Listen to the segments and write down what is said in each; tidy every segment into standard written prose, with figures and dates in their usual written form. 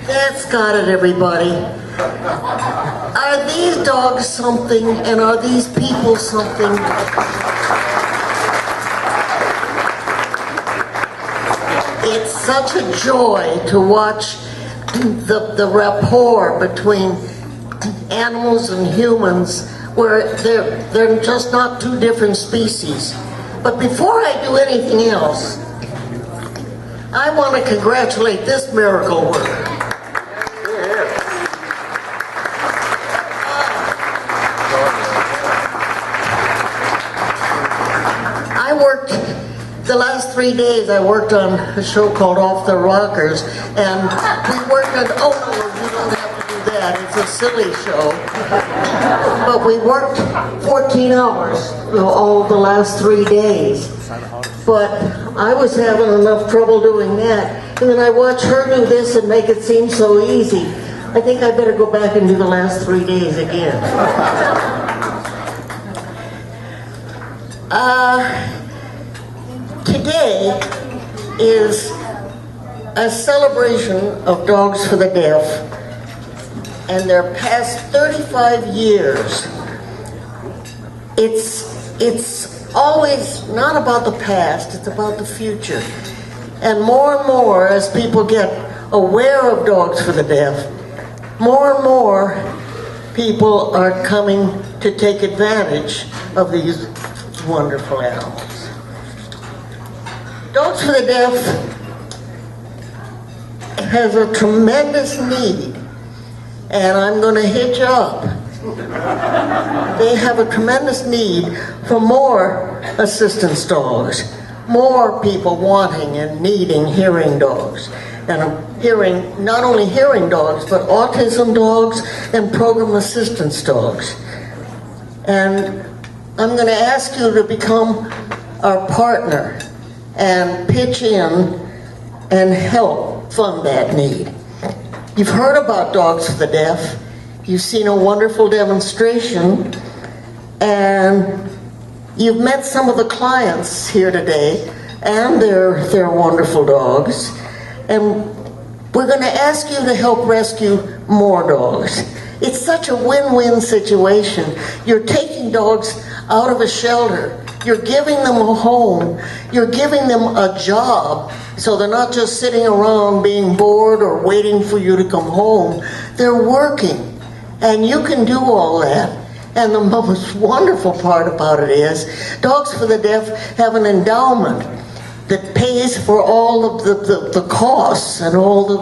That's got it, everybody. Are these dogs something, and are these people something? It's such a joy to watch the rapport between animals and humans, where they're just not two different species. But before I do anything else, I want to congratulate this miracle worker. The last 3 days I worked on a show called Off the Rockers, and we worked on, oh no, you don't have to do that, it's a silly show. But we worked 14 hours all the last 3 days. But I was having enough trouble doing that, and then I watched her do this and make it seem so easy. I think I better go back and do the last 3 days again. Today is a celebration of Dogs for the Deaf and their past 35 years. It's always not about the past, it's about the future. And more as people get aware of Dogs for the Deaf, more and more people are coming to take advantage of these wonderful animals. Dogs for the Deaf has a tremendous need, and I'm going to hitch up. They have a tremendous need for more assistance dogs, more people wanting and needing hearing dogs, and not only hearing dogs, but autism dogs and program assistance dogs. And I'm going to ask you to become our partner and pitch in and help fund that need. You've heard about Dogs for the Deaf. You've seen a wonderful demonstration, and you've met some of the clients here today and their wonderful dogs. And we're going to ask you to help rescue more dogs. It's such a win-win situation. You're taking dogs out of a shelter. You're giving them a home. You're giving them a job, so they're not just sitting around being bored or waiting for you to come home. They're working, and you can do all that. And the most wonderful part about it is Dogs for the Deaf have an endowment that pays for all of the costs and all the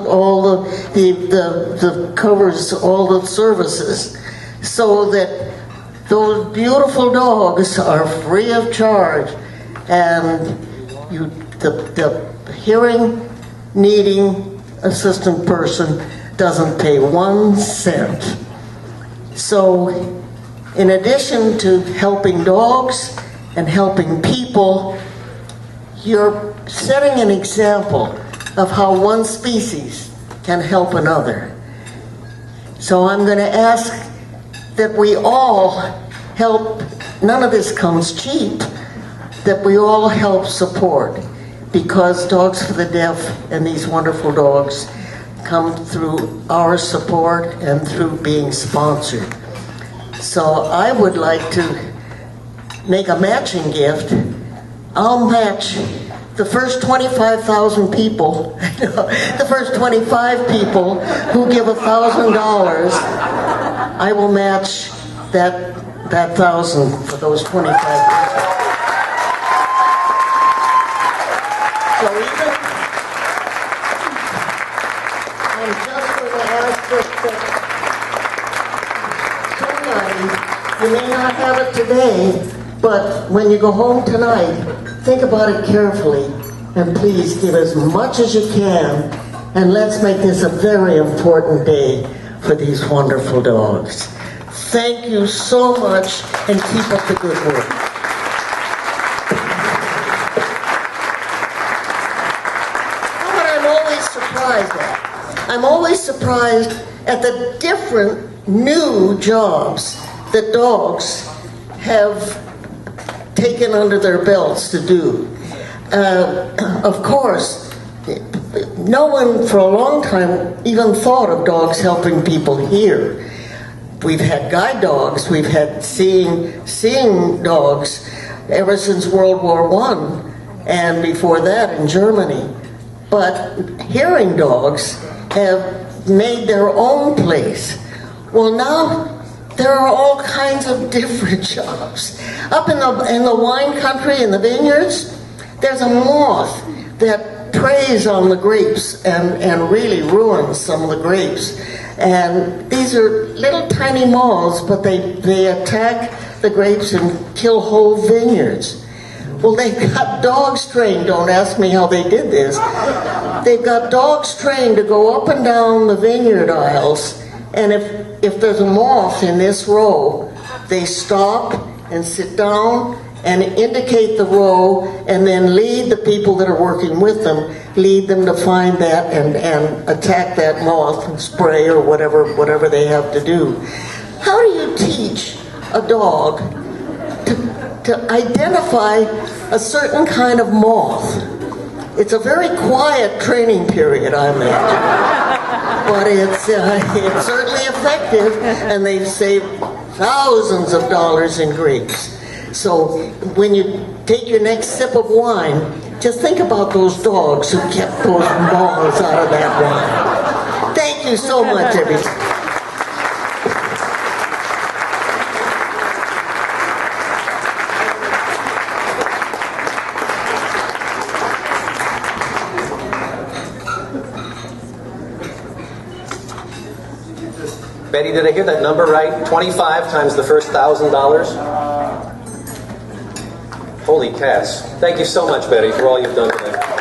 covers all the services, so that those beautiful dogs are free of charge, and the hearing needing assistant person doesn't pay 1 cent. So in addition to helping dogs and helping people, you're setting an example of how one species can help another. So I'm going to ask that we all help. None of this comes cheap. That we all help support, because Dogs for the Deaf and these wonderful dogs come through our support and through being sponsored. So I would like to make a matching gift. I'll match the first 25,000 people, the first 25 people who give $1,000. I will match that 1,000 for those 25 people. So even, I'm just going to ask that somebody, you may not have it today, but when you go home tonight, think about it carefully, and please give as much as you can, and let's make this a very important day for these wonderful dogs. Thank you so much, and keep up the good work. You know what I'm always surprised at? I'm always surprised at the different new jobs that dogs have taken under their belts to do. Of course, no one for a long time even thought of dogs helping people here. We've had guide dogs, we've had seeing dogs ever since World War I, and before that in Germany. But hearing dogs have made their own place. Well, now there are all kinds of different jobs. Up in the wine country, in the vineyards, there's a moth that preys on the grapes and really ruins some of the grapes. And these are little tiny moths, but they attack the grapes and kill whole vineyards. Well, they've got dogs trained. Don't ask me how they did this. They've got dogs trained to go up and down the vineyard aisles, and if there's a moth in this row, they stop and sit down and indicate the row, and then lead the people that are working with them, lead them to find that and attack that moth and spray or whatever they have to do. How do you teach a dog to identify a certain kind of moth? It's a very quiet training period, I imagine. But it's certainly effective, and they've saved thousands of dollars in grapes. So when you take your next sip of wine, just think about those dogs who kept those moths out of that wine. Thank you so much, everybody. Betty, did I hear that number right? 25 times the first $1,000? Holy cats. Thank you so much, Betty, for all you've done today.